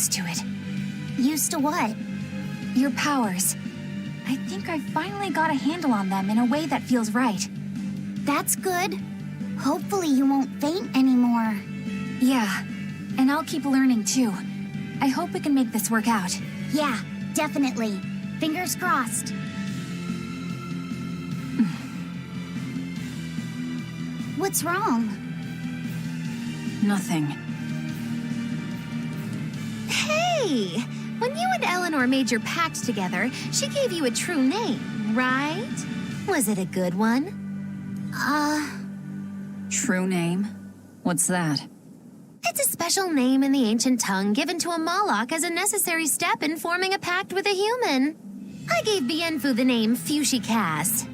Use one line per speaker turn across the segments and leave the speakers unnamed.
used to it.
Used to what?
Your powers. I think I finally got a handle on them in a way that feels right.
That's good. Hopefully you won't faint anymore.
Yeah, and I'll keep learning too. I hope we can make this work out.
Yeah, definitely. Fingers crossed. What's wrong?
Nothing.
Hey! When you and Eleanor made your pact together, she gave you a true name, right? Was it a good one?
True name? What's that?
It's a special name in the ancient tongue given to a Moloch as a necessary step in forming a pact with a human. I gave Bienfu the name Fushicas.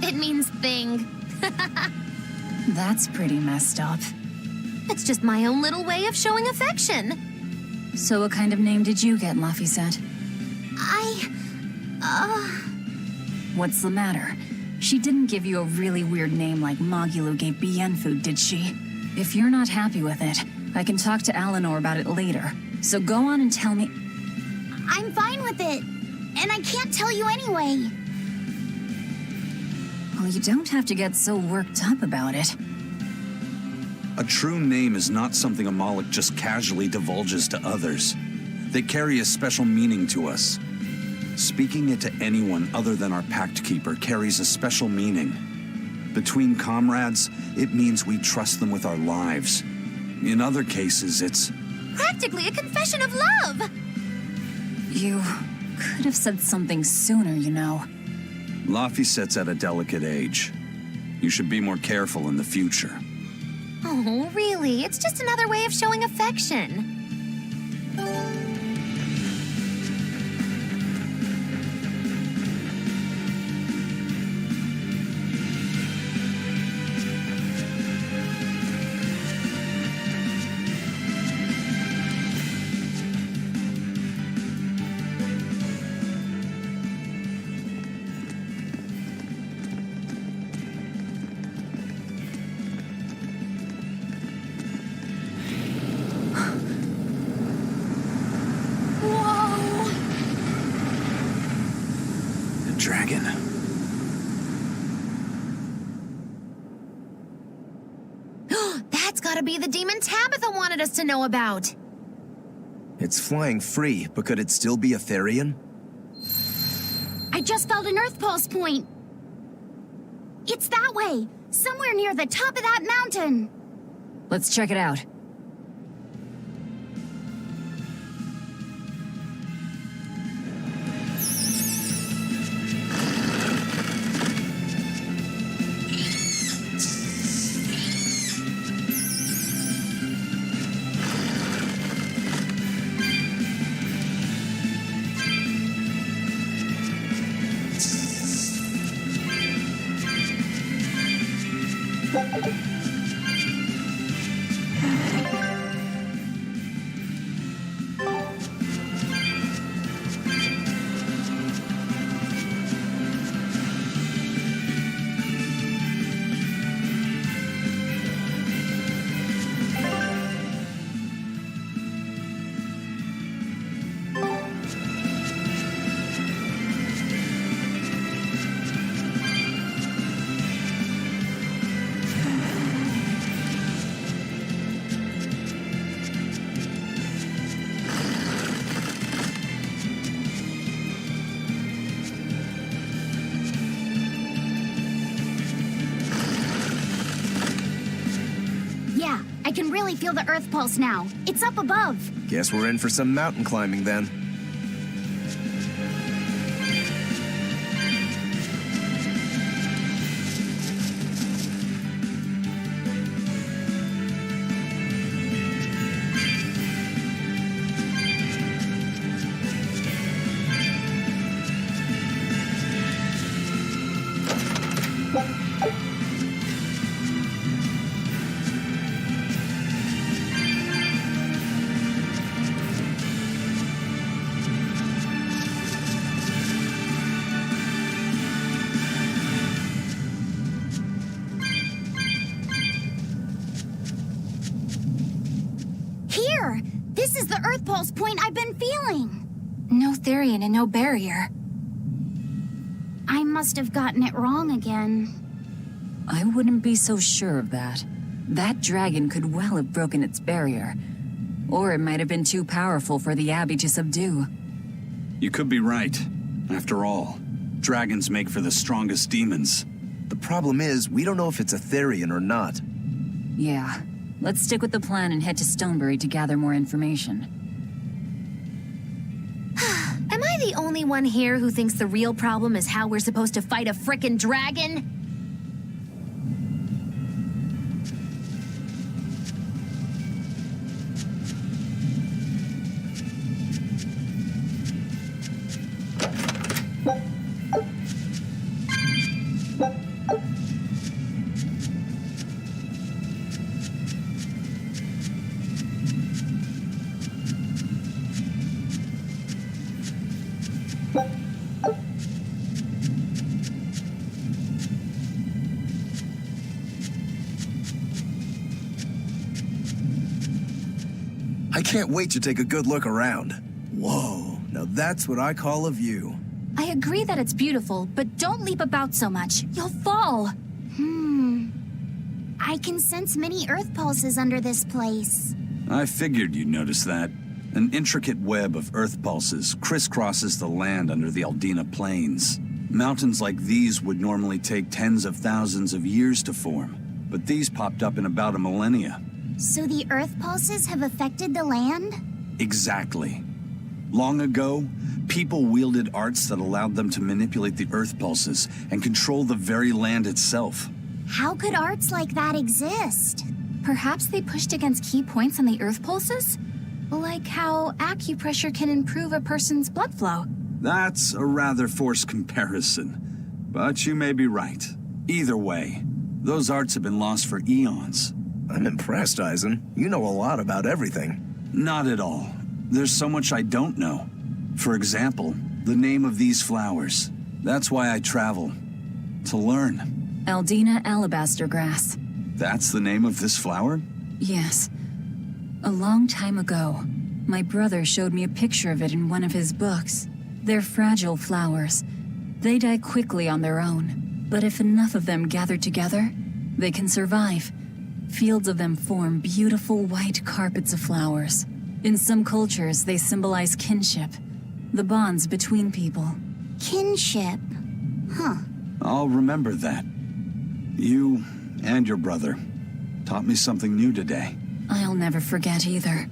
It means thing.
That's pretty messed up.
It's just my own little way of showing affection.
So what kind of name did you get, Laphicet? What's the matter? She didn't give you a really weird name like Magulu gave Bienfu, did she? If you're not happy with it, I can talk to Eleanor about it later. So go on and tell me...
I'm fine with it. And I can't tell you anyway.
Well, you don't have to get so worked up about it.
A true name is not something a Moloch just casually divulges to others. They carry a special meaning to us. Speaking it to anyone other than our Pact Keeper carries a special meaning. Between comrades, it means we trust them with our lives. In other cases, it's...
Practically a confession of love!
You could have said something sooner, you know.
Laphicet's at a delicate age. You should be more careful in the future.
Oh, really? It's just another way of showing affection.
Dragon.
That's gotta be the demon Tabitha wanted us to know about.
It's flying free, but could it still be a Therian?
I just felt an Earth Pulse point. It's that way, somewhere near the top of that mountain.
Let's check it out.
I can really feel the Earth Pulse now. It's up above.
Guess we're in for some mountain climbing then.
is the Earth Pulse point I've been feeling.
No Therian and no barrier.
I must have gotten it wrong again.
I wouldn't be so sure of that. That dragon could well have broken its barrier. Or it might have been too powerful for the Abbey to subdue.
You could be right. After all, dragons make for the strongest demons.
The problem is, we don't know if it's a Therian or not.
Yeah. Let's stick with the plan and head to Stonebury to gather more information.
Am I the only one here who thinks the real problem is how we're supposed to fight a frickin' dragon?
I can't wait to take a good look around. Whoa, now that's what I call a view.
I agree that it's beautiful, but don't leap about so much. You'll fall.
I can sense many Earth pulses under this place.
I figured you'd notice that. An intricate web of earth pulses crisscrosses the land under the Aldina Plains. Mountains like these would normally take tens of thousands of years to form, but these popped up in about a millennia.
So the Earth pulses have affected the land?
Exactly. Long ago, people wielded arts that allowed them to manipulate the earth pulses and control the very land itself.
How could arts like that exist?
Perhaps they pushed against key points on the Earth pulses? Like how acupressure can improve a person's blood flow.
That's a rather forced comparison, but you may be right. Either way, those arts have been lost for eons.
I'm impressed, Eisen. You know a lot about everything.
Not at all. There's so much I don't know. For example, the name of these flowers. That's why I travel. To learn.
Aldina alabaster grass.
That's the name of this flower?
Yes. A long time ago, my brother showed me a picture of it in one of his books. They're fragile flowers. They die quickly on their own. But if enough of them gather together, they can survive. Fields of them form beautiful white carpets of flowers. In some cultures, they symbolize kinship, the bonds between people.
Kinship. Huh.
I'll remember that. You and your brother taught me something new today.
I'll never forget either.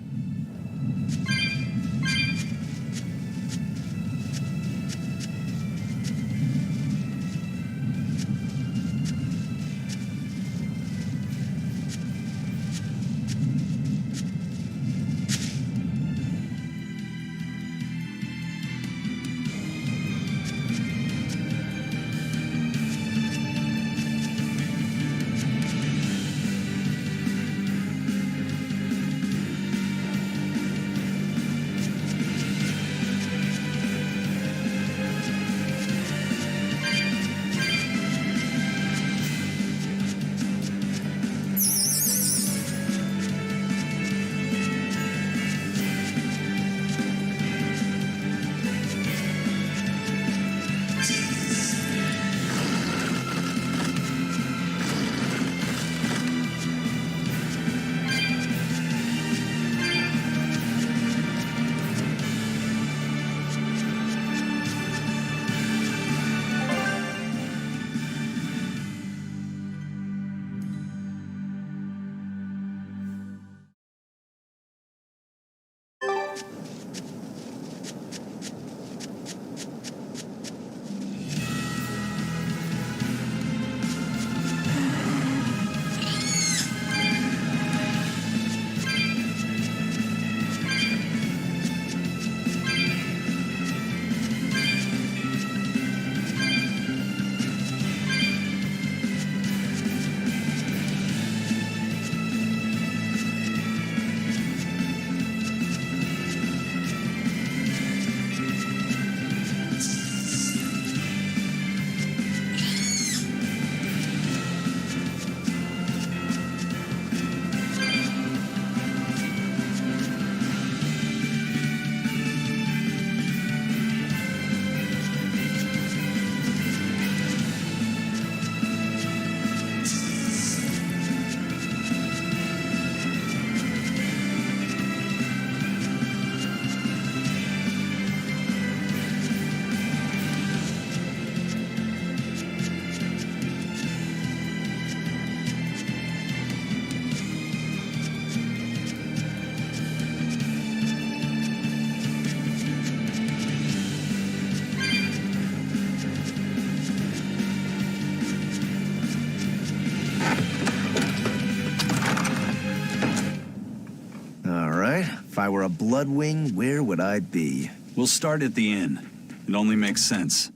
I were a Bloodwing, where would I be?
We'll start at the inn. It only makes sense.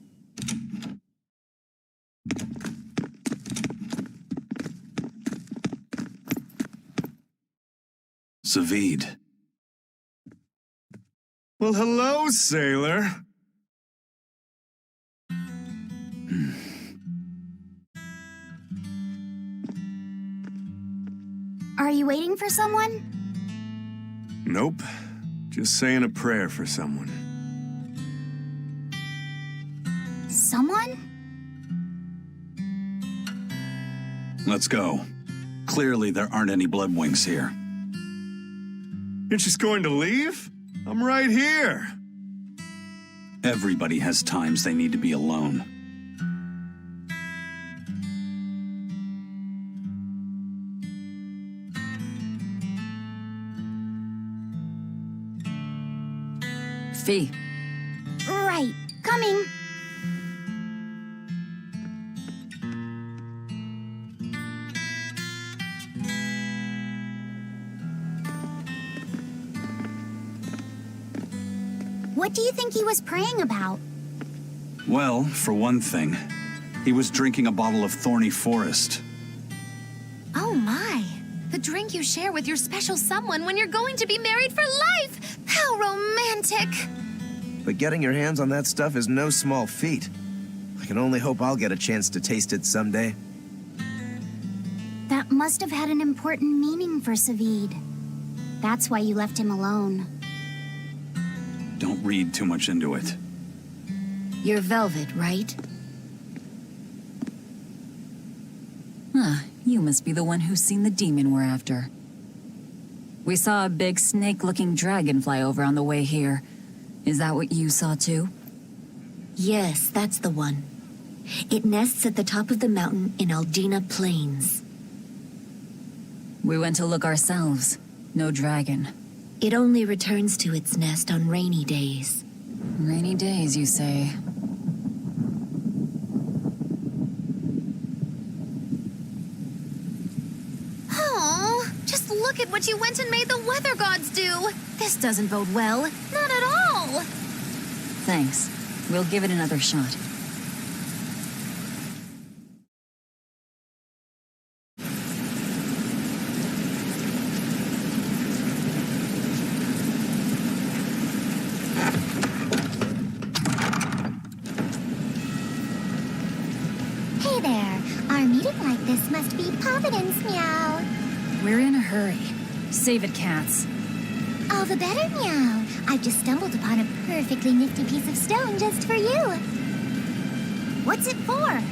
Zavid.
Well, hello, sailor.
Are you waiting for someone?
Nope. Just saying a prayer for someone.
Someone?
Let's go. Clearly, there aren't any Bloodwings here.
You're just going to leave? I'm right here.
Everybody has times they need to be alone.
Fee.
Right. Coming. What do you think he was praying about?
Well, for one thing, he was drinking a bottle of Thorny Forest.
Oh my. The drink you share with your special someone when you're going to be married for life. How romantic.
But getting your hands on that stuff is no small feat. I can only hope I'll get a chance to taste it someday.
That must have had an important meaning for Zavid. That's why you left him alone.
Don't read too much into it.
You're Velvet, right?
Huh, you must be the one who's seen the demon we're after. We saw a big snake-looking dragon fly over on the way here. Is that what you saw too?
Yes, that's the one. It nests at the top of the mountain in Aldina Plains.
We went to look ourselves. No dragon.
It only returns to its nest on rainy days.
Rainy days, you say.
Oh, just look at what you went and made the weather gods do. This doesn't bode well. Not at all.
Thanks. We'll give it another shot.
Hey there. Our meeting like this must be Providence, meow.
We're in a hurry. Save it, cats.
All the better, meow. I've just stumbled upon a perfectly nifty piece of stone just for you. What's it for?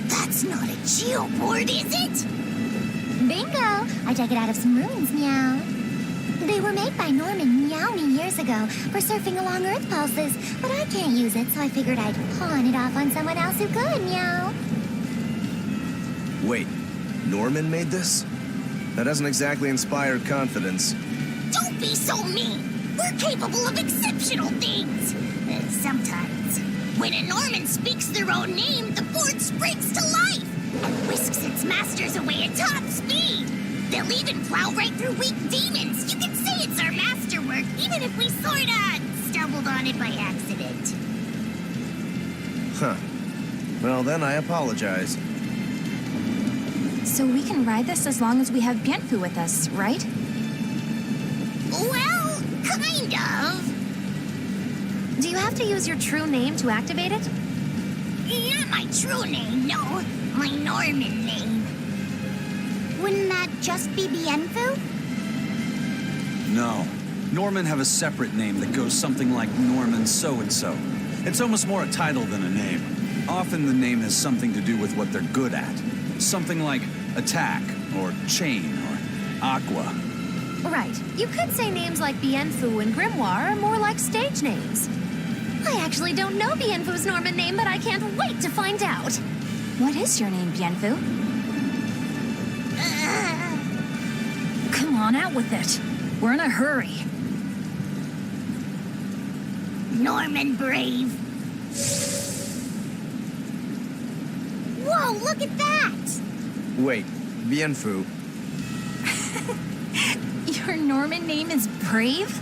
That's not a geoboard, is it? Bingo! I dug it out of some ruins, meow. They were made by Norman Meowny years ago for surfing along Earth pulses, but I can't use it, so I figured I'd pawn it off on someone else who could, meow.
Wait, Norman made this? That doesn't exactly inspire confidence.
Don't be so mean! We're capable of exceptional things! Sometimes. When a Norman speaks their own name, the board springs to life and whisks its masters away at top speed. They'll even plow right through weak demons. You can say it's our masterwork, even if we sorta stumbled on it by accident.
Huh. Well, then I apologize.
So we can ride this as long as we have Bienfu with us, right?
Well, kind of.
Do you have to use your true name to activate it?
Not my true name, no. My Norman name. Wouldn't that just be Bienfu?
No. Norman have a separate name that goes something like Norman so-and-so. It's almost more a title than a name. Often the name has something to do with what they're good at. Something like attack, or chain, or aqua.
Right. You could say names like Bienfu and Grimoire are more like stage names. I actually don't know Bienfu's Norman name, but I can't wait to find out.
What is your name, Bienfu?
Come on, out with it. We're in a hurry.
Norman Brave. Whoa, look at that!
Wait, Bienfu.
Your Norman name is Brave?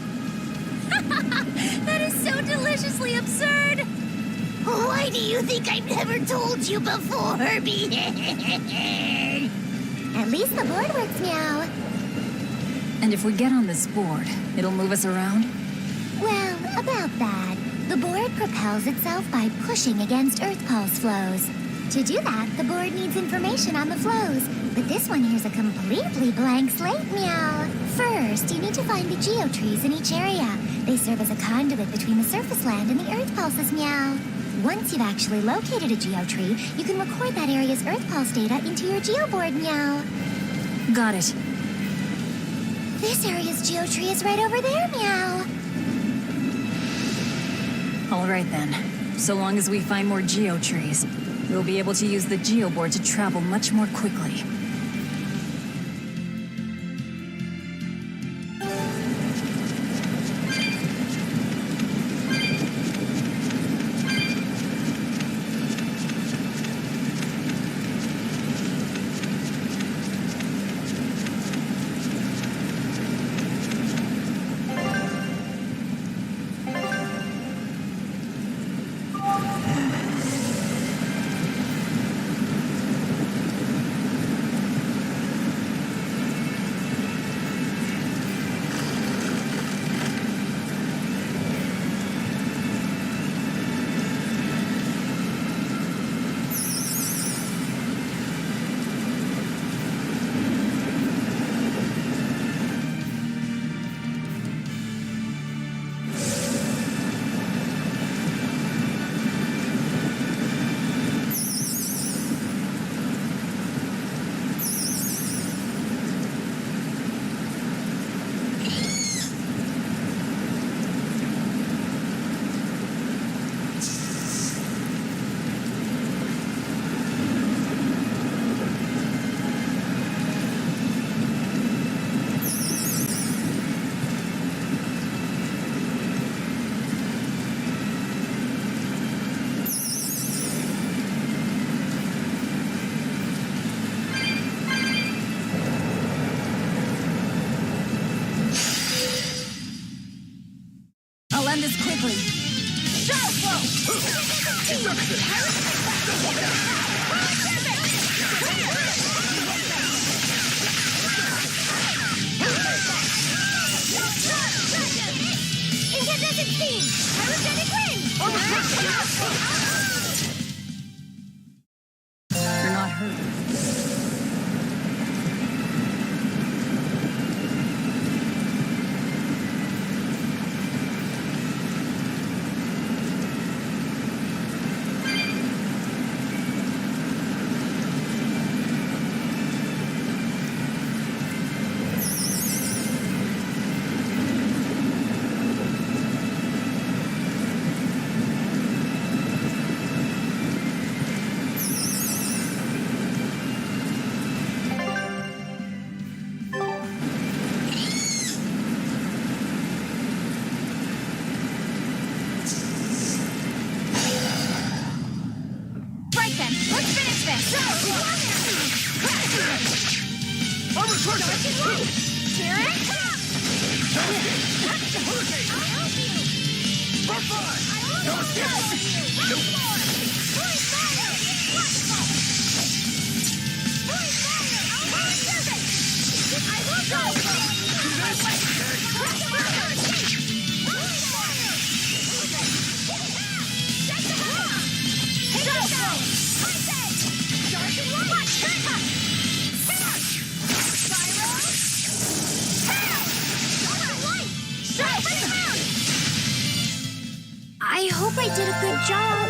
That is so deliciously absurd!
Why do you think I've never told you before, Beard?
At least the board works, Meow.
And if we get on this board, it'll move us around?
Well, about that. The board propels itself by pushing against Earth pulse flows. To do that, the board needs information on the flows. But this one here's a completely blank slate, Meow. First, you need to find the geotrees in each area. They serve as a conduit between the surface land and the Earth pulses, Meow. Once you've actually located a geotree, you can record that area's Earth pulse data into your geoboard, Meow.
Got it.
This area's geotree is right over there, Meow.
All right then. So long as we find more geotrees, we'll be able to use the geoboard to travel much more quickly. End this quickly.
Incandescent steam! Pyrogenic wind!
You're not hurt.
I hope I did a good job.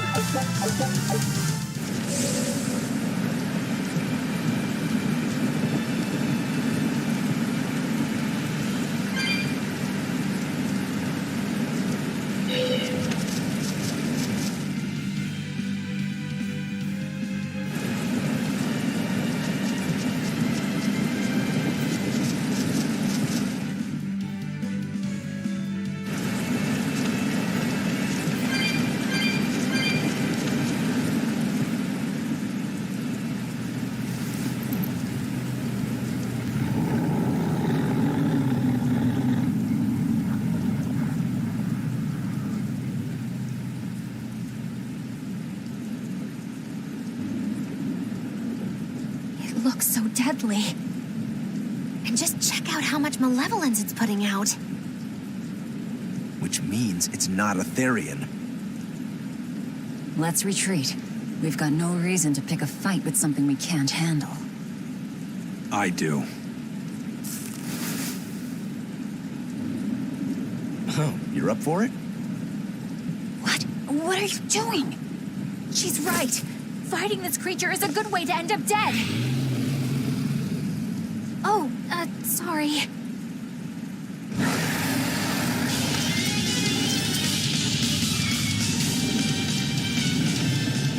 looks so deadly.
And just check out how much malevolence it's putting out.
Which means it's not a Therian.
Let's retreat. We've got no reason to pick a fight with something we can't handle.
I do.
Oh, you're up for it?
What? What are you doing? She's right. Fighting this creature is a good way to end up dead. Oh, sorry.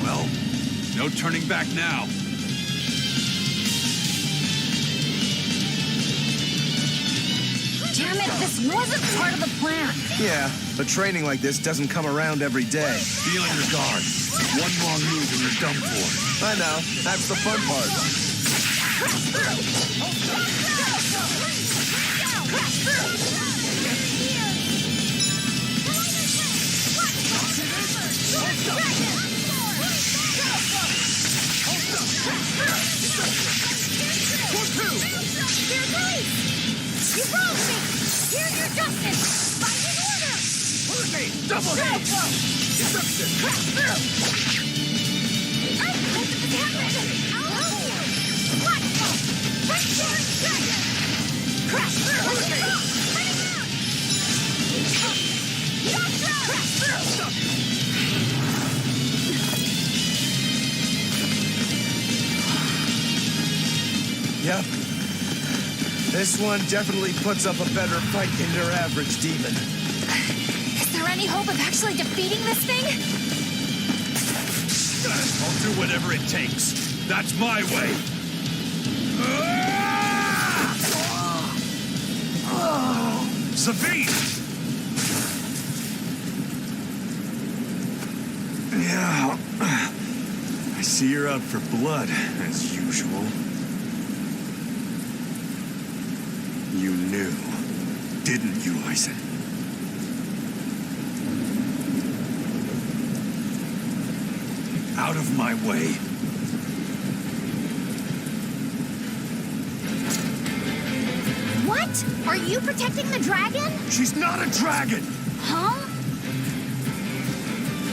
Well, no turning back now.
Damn it, this wasn't part of the plan.
Yeah, but training like this doesn't come around every day.
Be on your guard. One wrong move and you're done for.
I know, that's the fun part.
You broke me! Here's your justice! Fighting order!
Hurricane! Double hit! Deception!
I know this happened! I'll help you! What? Right sword dragon! Crash through! Hurricane! Running out! Crash through!
Yep. This one definitely puts up a better fight than your average demon.
Is there any hope of actually defeating this thing?
I'll do whatever it takes. That's my way. Sabine!
Yeah. I see you're out for blood, as usual. You knew, didn't you, Lyson?
Out of my way.
What? Are you protecting the dragon?
She's not a dragon!
Huh?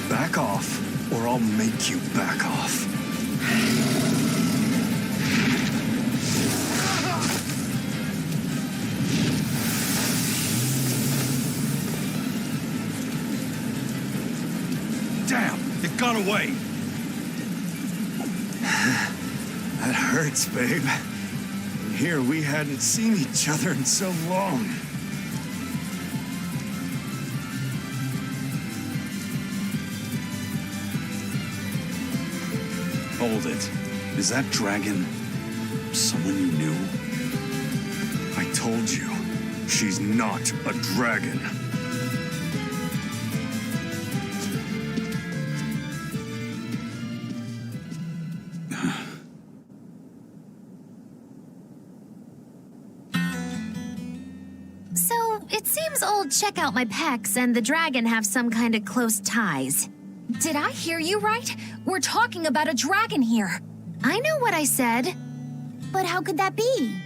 Back off, or I'll make you back off.
Damn, it got away.
That hurts, babe. Here we hadn't seen each other in so long.
Hold it. Is that dragon someone you knew?
I told you, she's not a dragon.
So, it seems old Check Out My Pecs and the dragon have some kind of close ties.
Did I hear you right? We're talking about a dragon here.
I know what I said.
But how could that be?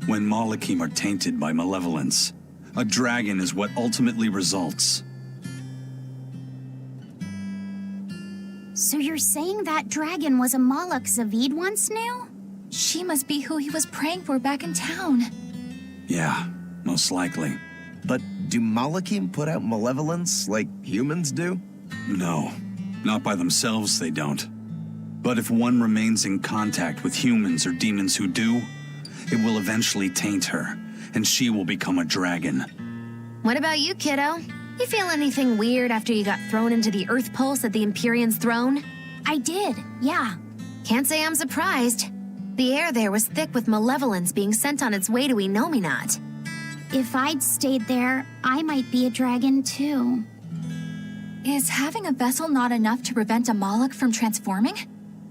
When Malachim are tainted by malevolence, a dragon is what ultimately results.
So you're saying that dragon was a Malak Zavid once knew?
She must be who he was praying for back in town.
Yeah, most likely.
But do Malachim put out malevolence like humans do?
No, not by themselves they don't. But if one remains in contact with humans or demons who do, it will eventually taint her, and she will become a dragon.
What about you, kiddo? You feel anything weird after you got thrown into the Earth Pulse at the Empyrean's throne?
I did, yeah.
Can't say I'm surprised. The air there was thick with malevolence being sent on its way to Enominat.
If I'd stayed there, I might be a dragon too.
Is having a vessel not enough to prevent a Malak from transforming?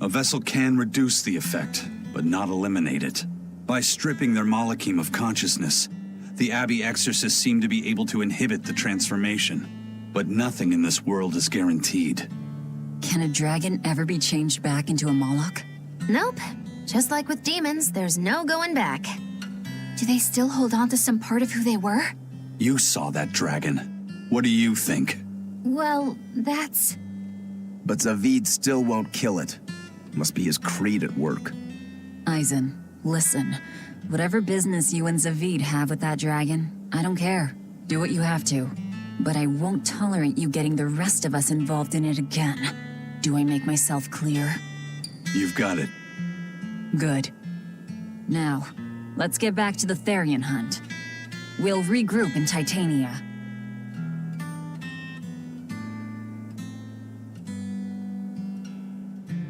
A vessel can reduce the effect, but not eliminate it. By stripping their Malachim of consciousness, the Abbey exorcists seem to be able to inhibit the transformation. But nothing in this world is guaranteed.
Can a dragon ever be changed back into a Moloch?
Nope. Just like with demons, there's no going back.
Do they still hold on to some part of who they were?
You saw that dragon. What do you think?
Well, that's...
But Zavid still won't kill it. Must be his creed at work.
Eisen, listen. Whatever business you and Zavid have with that dragon, I don't care. Do what you have to. But I won't tolerate you getting the rest of us involved in it again. Do I make myself clear?
You've got it.
Good. Now, let's get back to the Therian hunt. We'll regroup in Titania.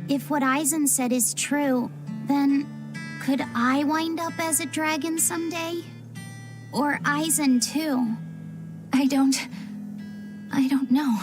If what Eisen said is true, then could I wind up as a dragon someday? Or Eisen too?
I don't know.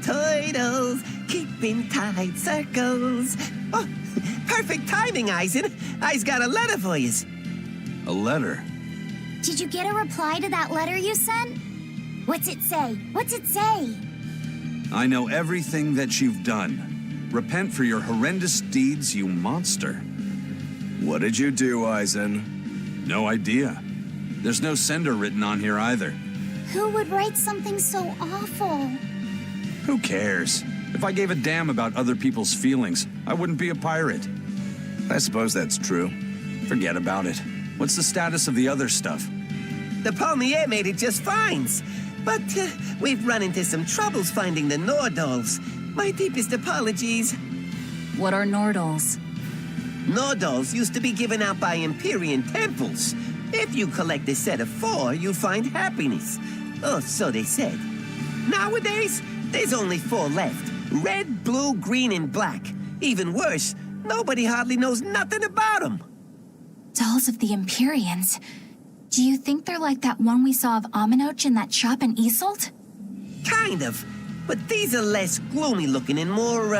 Turtles, keeping tight circles. Oh, perfect timing, Eisen. I's got a letter for you.
A letter?
Did you get a reply to that letter you sent? What's it say? What's it say?
I know everything that you've done. Repent for your horrendous deeds, you monster.
What did you do, Eisen?
No idea. There's no sender written on here either.
Who would write something so awful?
Who cares? If I gave a damn about other people's feelings, I wouldn't be a pirate.
I suppose that's true.
Forget about it. What's the status of the other stuff?
The Palmier made it just fine. But we've run into some troubles finding the Nordals. My deepest apologies.
What are Nordals?
Nordals used to be given out by Empyrean temples. If you collect a set of 4, you'll find happiness. Oh, so they said. Nowadays, there's only 4 left. Red, blue, green, and black. Even worse, nobody hardly knows nothing about them.
Dolls of the Empyreans. Do you think they're like that one we saw of Aminoch in that shop in Isolt?
Kind of. But these are less gloomy looking and more,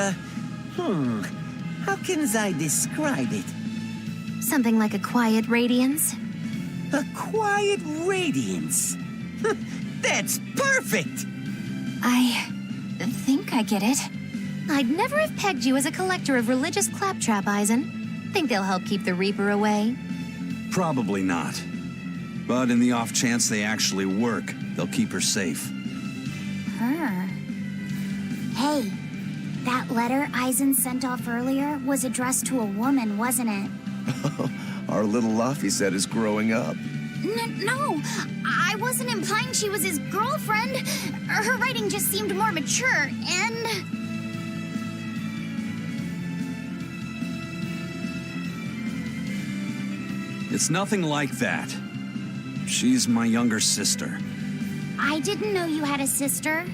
how can I describe it?
Something like a quiet radiance?
A quiet radiance. That's perfect!
I think I get it.
I'd never have pegged you as a collector of religious claptrap, Eisen. Think they'll help keep the Reaper away?
Probably not. But in the off chance they actually work, they'll keep her safe.
Her? Hey, that letter Eisen sent off earlier was addressed to a woman, wasn't it?
Our little Laphicet is growing up.
No, I wasn't implying she was his girlfriend. Her writing just seemed more mature, and...
It's nothing like that. She's my younger sister.
I didn't know you had a sister.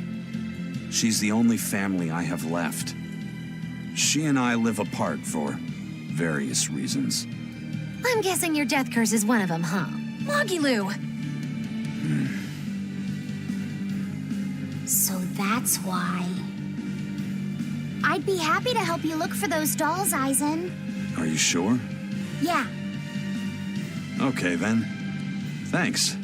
She's the only family I have left. She and I live apart for various reasons.
I'm guessing your death curse is one of them, huh?
Magilu!
So that's why. I'd be happy to help you look for those dolls, Eisen.
Are you sure?
Yeah.
Okay, then. Thanks.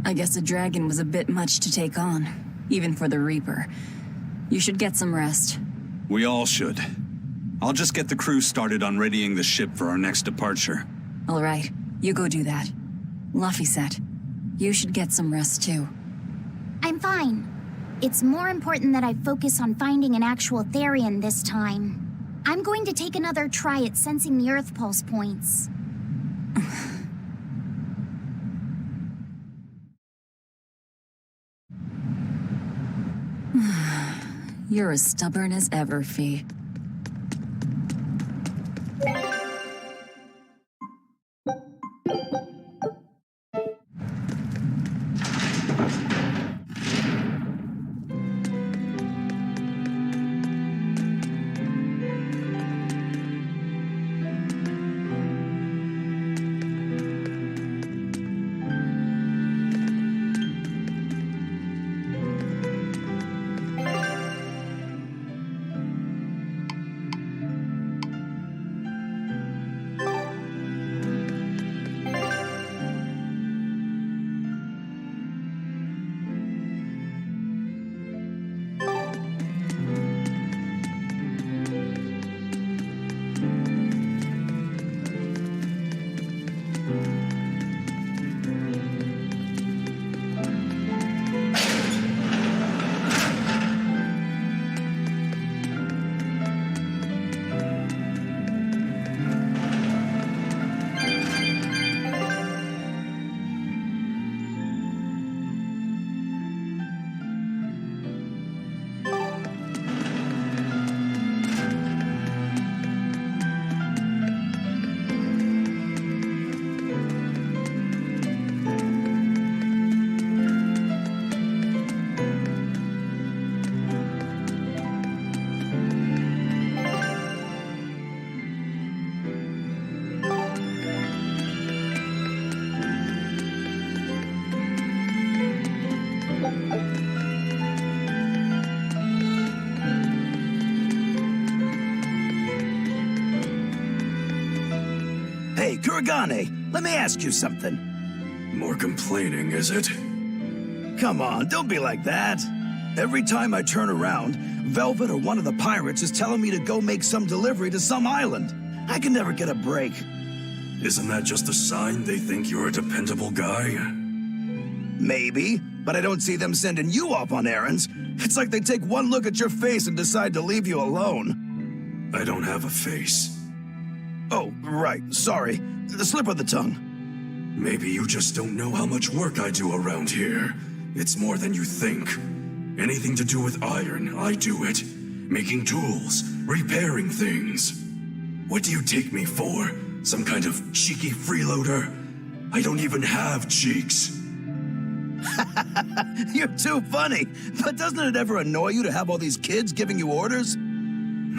I guess a dragon was a bit much to take on, even for the Reaper. You should get some rest.
We all should. I'll just get the crew started on readying the ship for our next departure.
All right, you go do that. Laphicet, you should get some rest too.
I'm fine. It's more important that I focus on finding an actual Therian this time. I'm going to take another try at sensing the Earth pulse points.
You're as stubborn as ever, Fee.
Hey, Kuragane, let me ask you something.
More complaining, is it?
Come on, don't be like that. Every time I turn around, Velvet or one of the pirates is telling me to go make some delivery to some island. I can never get a break.
Isn't that just a sign they think you're a dependable guy?
Maybe, but I don't see them sending you off on errands. It's like they take one look at your face and decide to leave you alone.
I don't have a face.
Oh, right. Sorry. The slip of the tongue.
Maybe you just don't know how much work I do around here. It's more than you think. Anything to do with iron, I do it. Making tools, repairing things. What do you take me for? Some kind of cheeky freeloader? I don't even have cheeks.
You're too funny. But doesn't it ever annoy you to have all these kids giving you orders?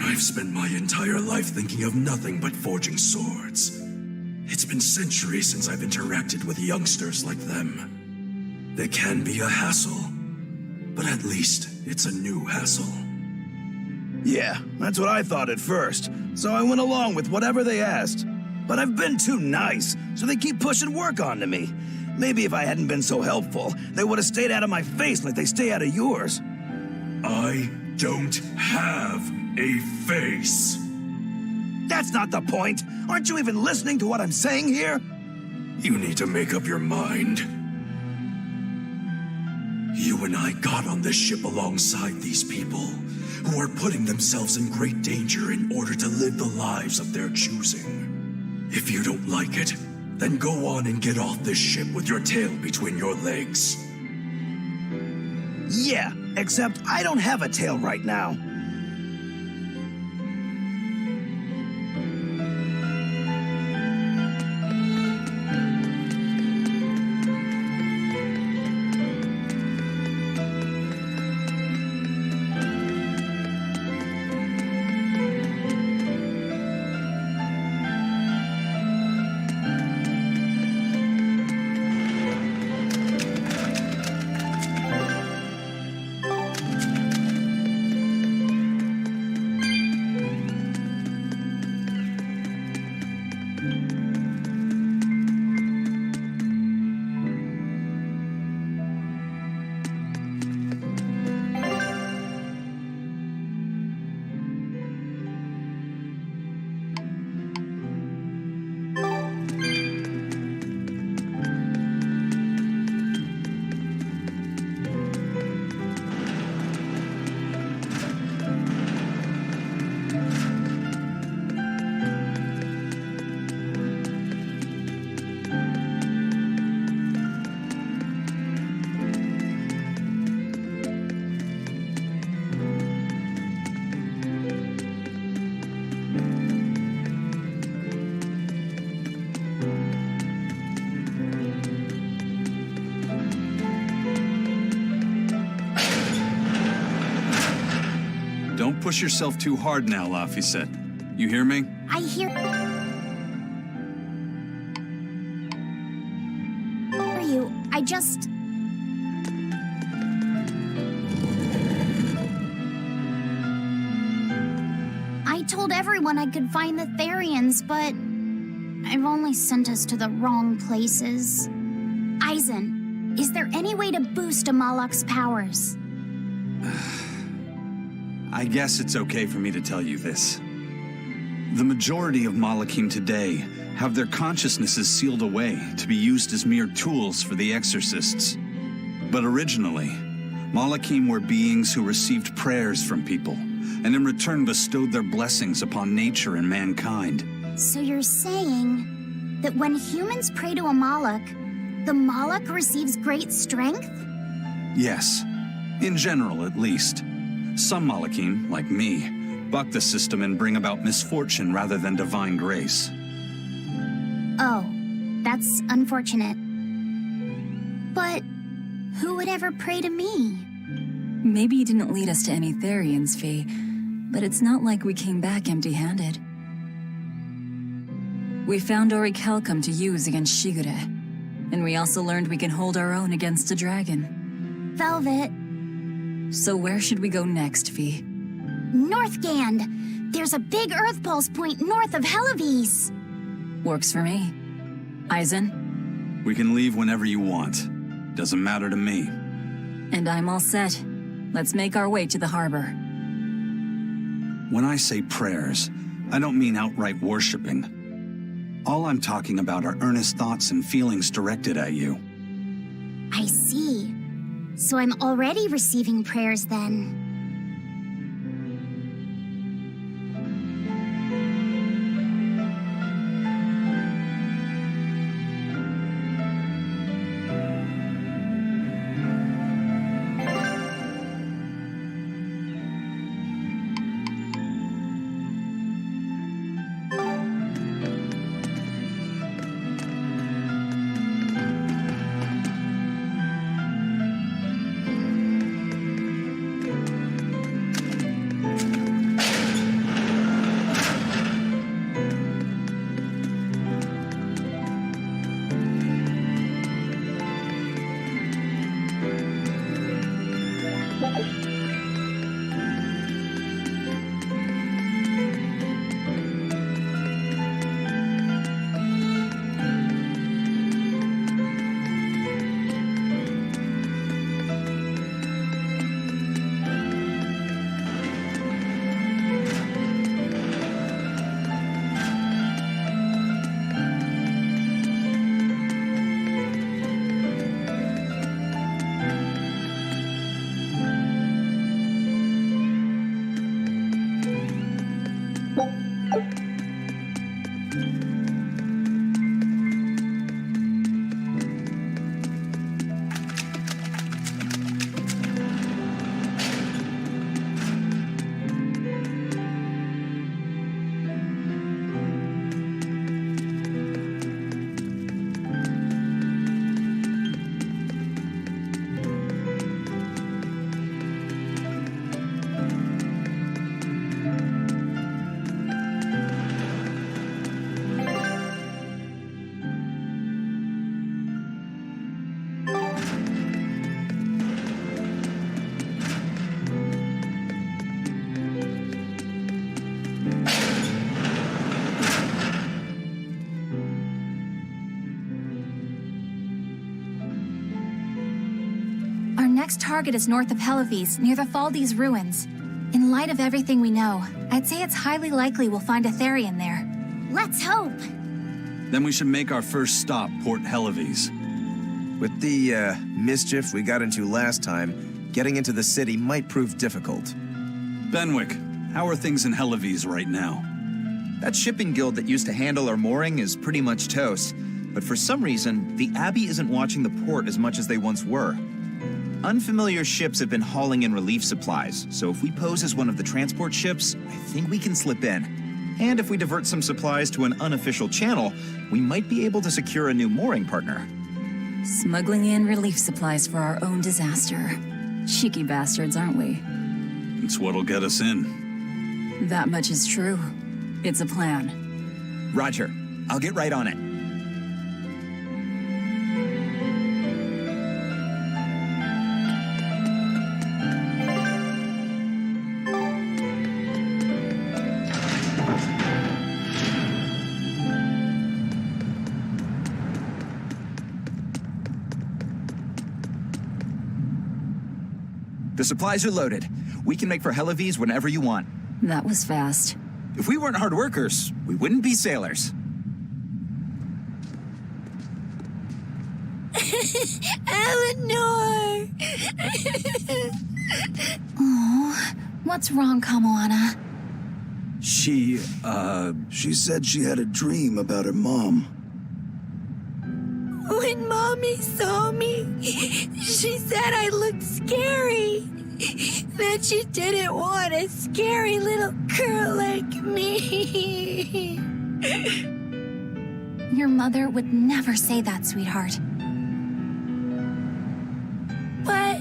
I've spent my entire life thinking of nothing but forging swords. It's been centuries since I've interacted with youngsters like them. They can be a hassle, but at least it's a new hassle.
Yeah, that's what I thought at first. So I went along with whatever they asked. But I've been too nice, so they keep pushing work onto me. Maybe if I hadn't been so helpful, they would have stayed out of my face like they stay out of yours.
I don't have a face.
That's not the point. Aren't you even listening to what I'm saying here?
You need to make up your mind. You and I got on this ship alongside these people, who are putting themselves in great danger in order to live the lives of their choosing. If you don't like it, then go on and get off this ship with your tail between your legs.
Yeah, except I don't have a tail right now.
Don't push yourself too hard now, Laphicet. You hear me?
I hear you. I just... I told everyone I could find the Therians, but I've only sent us to the wrong places. Eisen, is there any way to boost Amalok's powers?
I guess it's okay for me to tell you this. The majority of Malachim today have their consciousnesses sealed away to be used as mere tools for the exorcists. But originally, Malachim were beings who received prayers from people, and in return bestowed their blessings upon nature and mankind.
So you're saying that when humans pray to a Malak, the Malak receives great strength?
Yes, in general at least. Some Malachim, like me, buck the system and bring about misfortune rather than divine grace.
Oh, that's unfortunate. But who would ever pray to me?
Maybe you didn't lead us to any Therians, Fee, but it's not like we came back empty-handed. We found Orichalcum to use against Shigure, and we also learned we can hold our own against a dragon.
Velvet.
So where should we go next, Fee?
Northgand! There's a big Earth Pulse point north of Helivis.
Works for me. Eisen?
We can leave whenever you want. Doesn't matter to me.
And I'm all set. Let's make our way to the harbor.
When I say prayers, I don't mean outright worshipping. All I'm talking about are earnest thoughts and feelings directed at you.
I see. So I'm already receiving prayers then.
next target is north of Helives, near the Faldes ruins. In light of everything we know, I'd say it's highly likely we'll find a Therian there.
Let's hope.
Then we should make our first stop, Port Helives.
With the mischief we got into last time, getting into the city might prove difficult.
Benwick, how are things in Helives right now?
That shipping guild that used to handle our mooring is pretty much toast. But for some reason, the Abbey isn't watching the port as much as they once were. Unfamiliar ships have been hauling in relief supplies, so if we pose as one of the transport ships, I think we can slip in. And if we divert some supplies to an unofficial channel, we might be able to secure a new mooring partner.
Smuggling in relief supplies for our own disaster. Cheeky bastards, aren't we?
It's what'll get us in.
That much is true. It's a plan.
Roger. I'll get right on it. The supplies are loaded. We can make for Helives whenever you want.
That was fast.
If we weren't hard workers, we wouldn't be sailors.
Eleanor! Oh, what's wrong, Kamoana?
She said she had a dream about her mom.
When Mommy saw me, she said I looked scary. That she didn't want a scary little girl like me. Your mother would never say that, sweetheart. But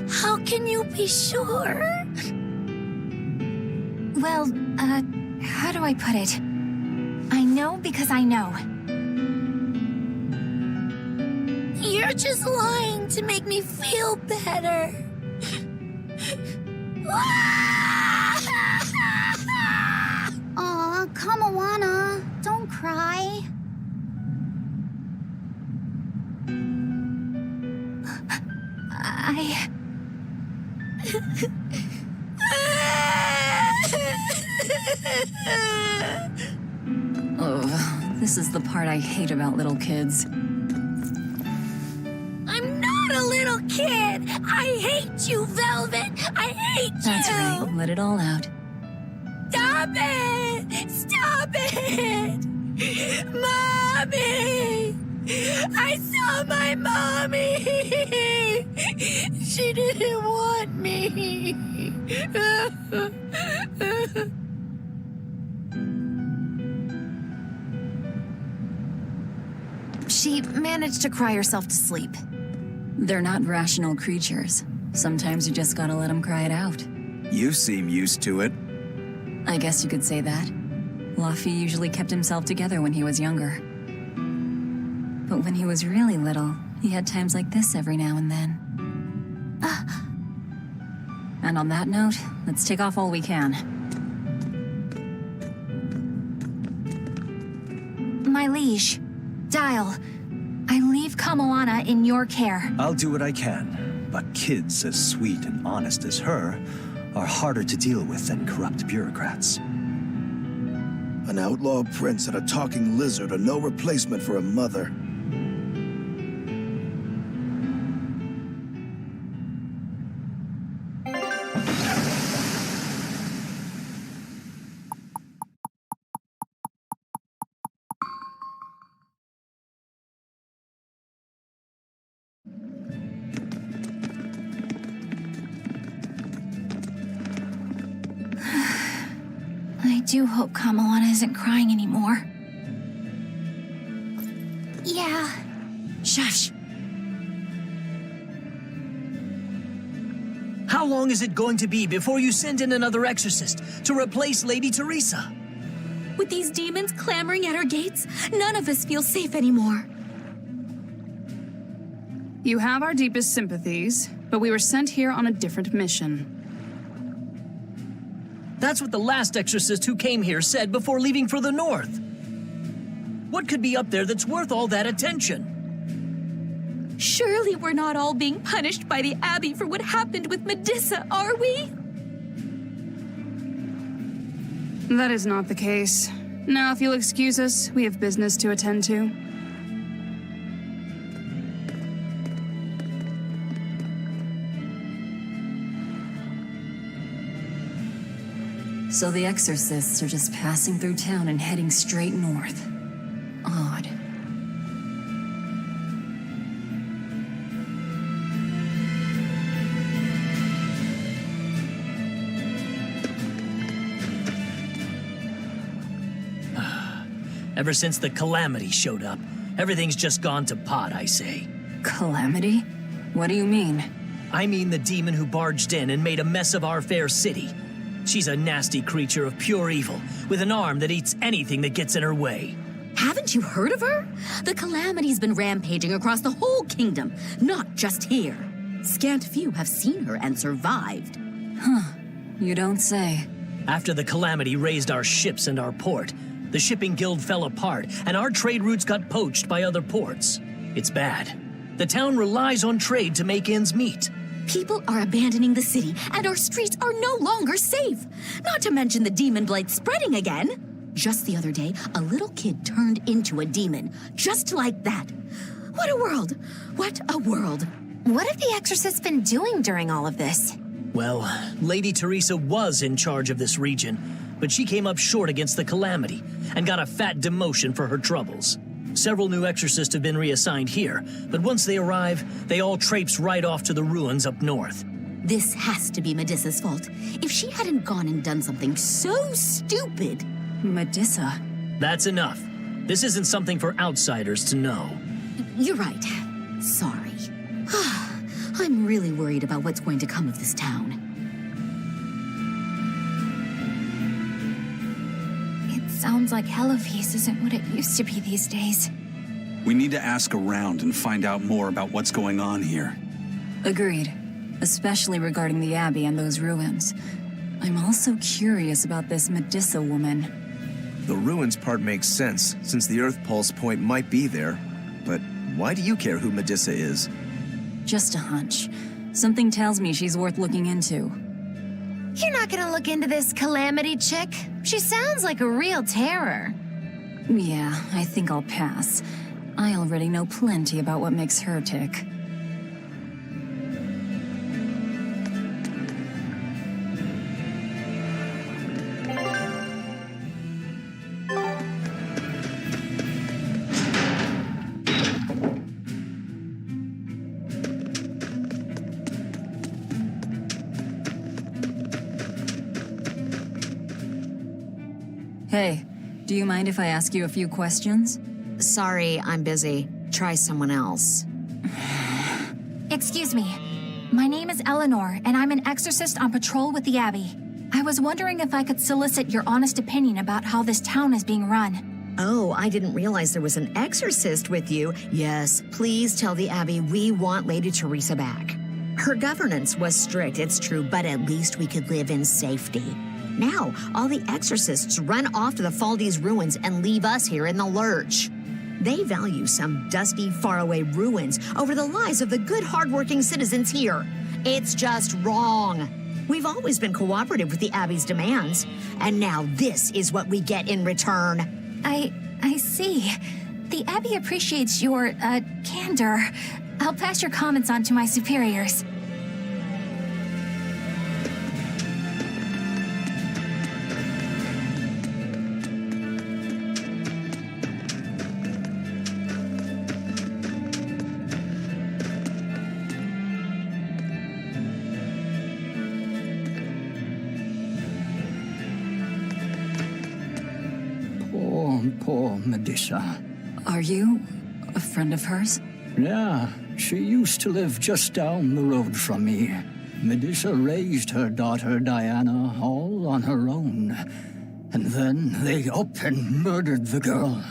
how can you be sure? Well, how do I put it? I know because I know. You're just lying to make me feel better.
Aw, Kamoana, don't cry.
Oh, this is the part I hate about little kids.
I'm not a little kid. I hate you, Velvet. I hate you.
That's right, let it all out.
Stop it! Stop it! Mommy! I saw my mommy! She didn't want me.
She managed to cry herself to sleep.
They're not rational creatures. Sometimes you just gotta let them cry it out.
You seem used to it.
I guess you could say that. Luffy usually kept himself together when he was younger. But when he was really little, he had times like this every now and then. And on that note, let's take off all we can.
My liege, Dial, I leave Kamoana in your care.
I'll do what I can, but kids as sweet and honest as her are harder to deal with than corrupt bureaucrats.
An outlaw prince and a talking lizard are no replacement for a mother.
I do hope Kamoana isn't crying anymore. Yeah.
Shush! How long is it going to be before you send in another exorcist to replace Lady Teresa?
With these demons clamoring at our gates, none of us feel safe anymore.
You have our deepest sympathies, but we were sent here on a different mission.
That's what the last exorcist who came here said before leaving for the north. What could be up there that's worth all that attention?
Surely we're not all being punished by the Abbey for what happened with Medusa, are we?
That is not the case. Now, if you'll excuse us, we have business to attend to.
So the exorcists are just passing through town and heading straight north. Odd.
Ever since the Calamity showed up, everything's just gone to pot, I say.
Calamity? What do you mean?
I mean the demon who barged in and made a mess of our fair city. She's a nasty creature of pure evil, with an arm that eats anything that gets in her way.
Haven't you heard of her? The Calamity's been rampaging across the whole kingdom, not just here. Scant few have seen her and survived.
Huh. You don't say.
After the Calamity raised our ships and our port, the shipping guild fell apart, and our trade routes got poached by other ports. It's bad. The town relies on trade to make ends meet.
People are abandoning the city, and our streets are no longer safe. Not to mention the demon blight spreading again. Just the other day, a little kid turned into a demon, just like that. What a world! What a world!
What have the exorcists been doing during all of this?
Well, Lady Teresa was in charge of this region, but she came up short against the Calamity and got a fat demotion for her troubles. Several new exorcists have been reassigned here, but once they arrive, they all traipse right off to the ruins up north.
This has to be Medusa's fault. If she hadn't gone and done something so stupid...
Medusa?
That's enough. This isn't something for outsiders to know.
You're right. Sorry. I'm really worried about what's going to come of this town.
It sounds like Hellofeast isn't what it used to be these days.
We need to ask around and find out more about what's going on here.
Agreed. Especially regarding the Abbey and those ruins. I'm also curious about this Medusa woman.
The ruins part makes sense, since the Earth Pulse point might be there. But why do you care who Medusa is?
Just a hunch. Something tells me she's worth looking into.
You're not gonna look into this Calamity chick? She sounds like a real terror.
Yeah, I think I'll pass. I already know plenty about what makes her tick. Hey, do you mind if I ask you a few questions?
Sorry, I'm busy. Try someone else.
Excuse me. My name is Eleanor, and I'm an exorcist on patrol with the Abbey. I was wondering if I could solicit your honest opinion about how this town is being run.
Oh, I didn't realize there was an exorcist with you. Yes, please tell the Abbey we want Lady Teresa back. Her governance was strict, it's true, but at least we could live in safety. Now, all the exorcists run off to the Faldi's ruins and leave us here in the lurch. They value some dusty, faraway ruins over the lives of the good, hardworking citizens here. It's just wrong. We've always been cooperative with the Abbey's demands, and now this is what we get in return.
I see. The Abbey appreciates your, candor. I'll pass your comments on to my superiors.
Poor Medusa.
Are you a friend of hers?
Yeah, she used to live just down the road from me. Medusa raised her daughter Diana all on her own. And then they up and murdered the girl.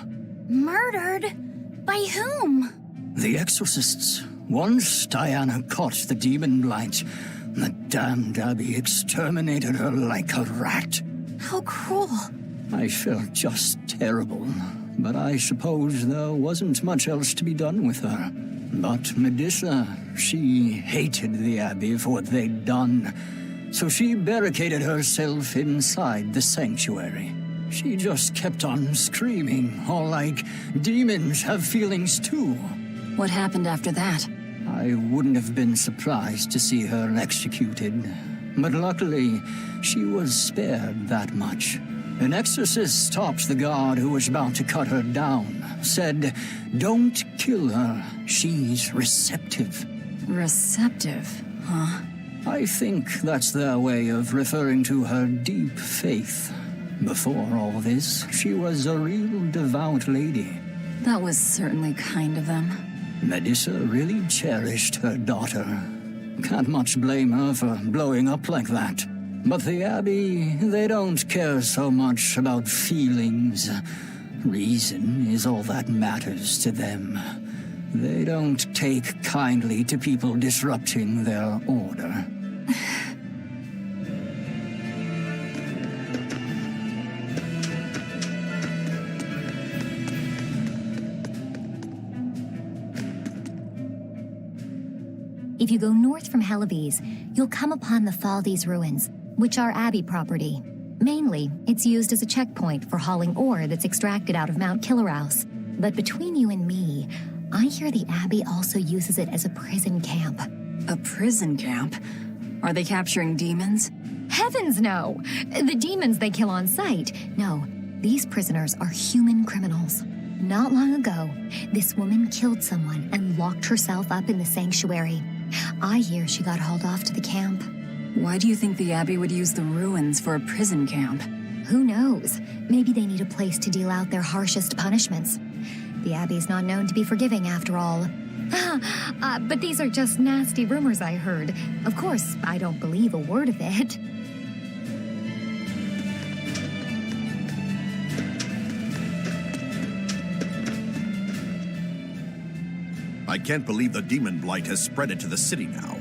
Murdered? By whom?
The exorcists. Once Diana caught the demon blight, the damned Abbey exterminated her like a rat.
How cruel.
I felt just terrible, but I suppose there wasn't much else to be done with her. But Medusa, she hated the Abbey for what they'd done, so she barricaded herself inside the sanctuary. She just kept on screaming, all like, demons have feelings too.
What happened after that?
I wouldn't have been surprised to see her executed, but luckily, she was spared that much. An exorcist stopped the guard who was about to cut her down, said, "Don't kill her, she's receptive."
Receptive, huh?
I think that's their way of referring to her deep faith. Before all this, she was a real devout lady.
That was certainly kind of them.
Medusa really cherished her daughter. Can't much blame her for blowing up like that. But the Abbey, they don't care so much about feelings. Reason is all that matters to them. They don't take kindly to people disrupting their order.
If you go north from Hellebes, you'll come upon the Faldes ruins, which are Abbey property. Mainly, it's used as a checkpoint for hauling ore that's extracted out of Mount Killerhouse. But between you and me, I hear the Abbey also uses it as a prison camp.
A prison camp? Are they capturing demons?
Heavens no! The demons they kill on sight. No, these prisoners are human criminals. Not long ago, this woman killed someone and locked herself up in the sanctuary. I hear she got hauled off to the camp.
Why do you think the Abbey would use the ruins for a prison camp?
Who knows? Maybe they need a place to deal out their harshest punishments. The Abbey's not known to be forgiving, after all. But these are just nasty rumors I heard. Of course, I don't believe a word of it.
I can't believe the demon blight has spread it to the city now.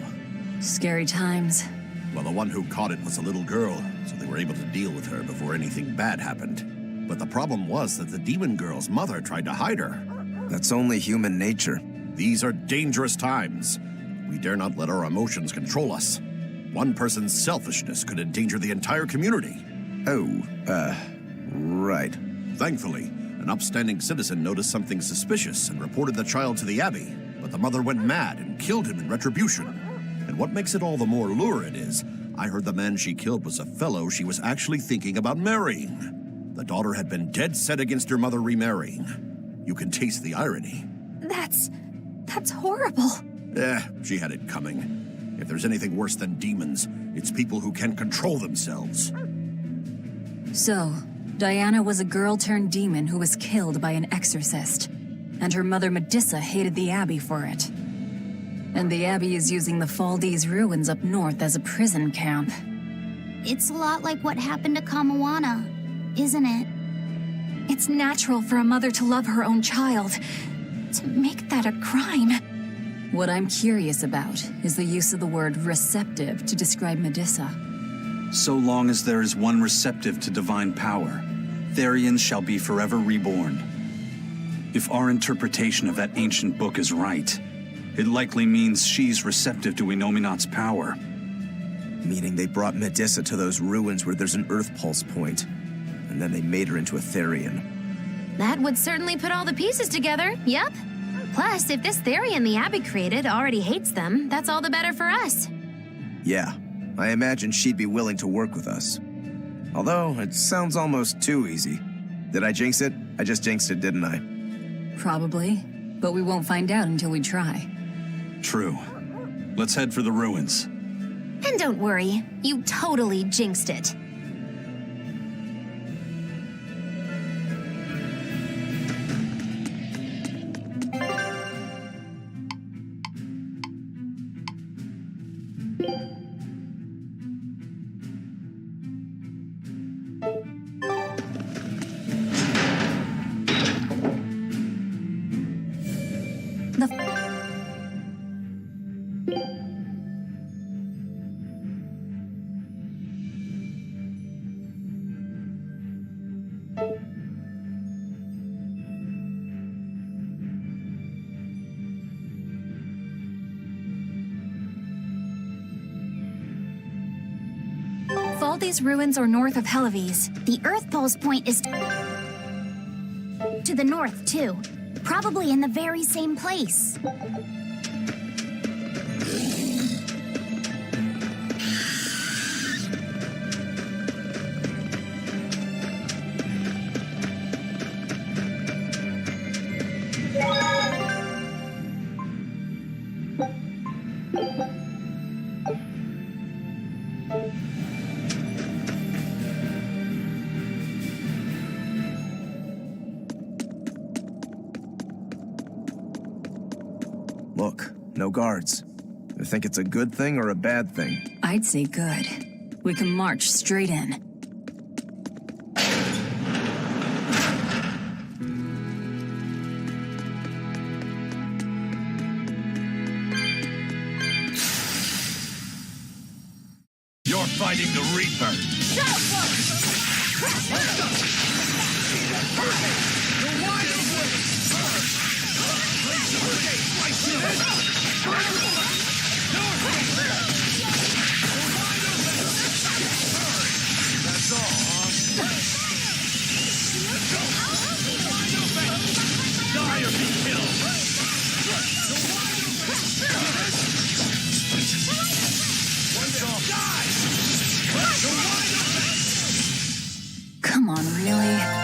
Scary times.
Well, the one who caught it was a little girl, so they were able to deal with her before anything bad happened. But the problem was that the demon girl's mother tried to hide her.
That's only human nature.
These are dangerous times. We dare not let our emotions control us. One person's selfishness could endanger the entire community.
Right.
Thankfully, an upstanding citizen noticed something suspicious and reported the child to the Abbey, but the mother went mad and killed him in retribution. And what makes it all the more lurid is, I heard the man she killed was a fellow she was actually thinking about marrying. The daughter had been dead set against her mother remarrying. You can taste the irony.
That's horrible.
She had it coming. If there's anything worse than demons, it's people who can't control themselves.
So, Diana was a girl-turned-demon who was killed by an exorcist. And her mother Medusa hated the Abbey for it. And the Abbey is using the Faldes ruins up north as a prison camp.
It's a lot like what happened to Kamawana, isn't it?
It's natural for a mother to love her own child. To make that a crime. What I'm curious about is the use of the word receptive to describe Medusa.
So long as there is one receptive to divine power, Therians shall be forever reborn. If our interpretation of that ancient book is right, it likely means she's receptive to Inominat's power.
Meaning they brought Medusa to those ruins where there's an Earth Pulse point, and then they made her into a Therian.
That would certainly put all the pieces together, yep. Plus, if this Therian the Abbey created already hates them, that's all the better for us.
Yeah, I imagine she'd be willing to work with us. Although, it sounds almost too easy. Did I jinx it? I just jinxed it, didn't I?
Probably, but we won't find out until we try.
True. Let's head for the ruins.
And don't worry, you totally jinxed it.
all these ruins are north of Helives.
The Earth Pulse point is to the north, too. Probably in the very same place.
Look, no guards. You think it's a good thing or a bad thing?
I'd say good. We can march straight in.
You're fighting the Reaper.
Come on, really?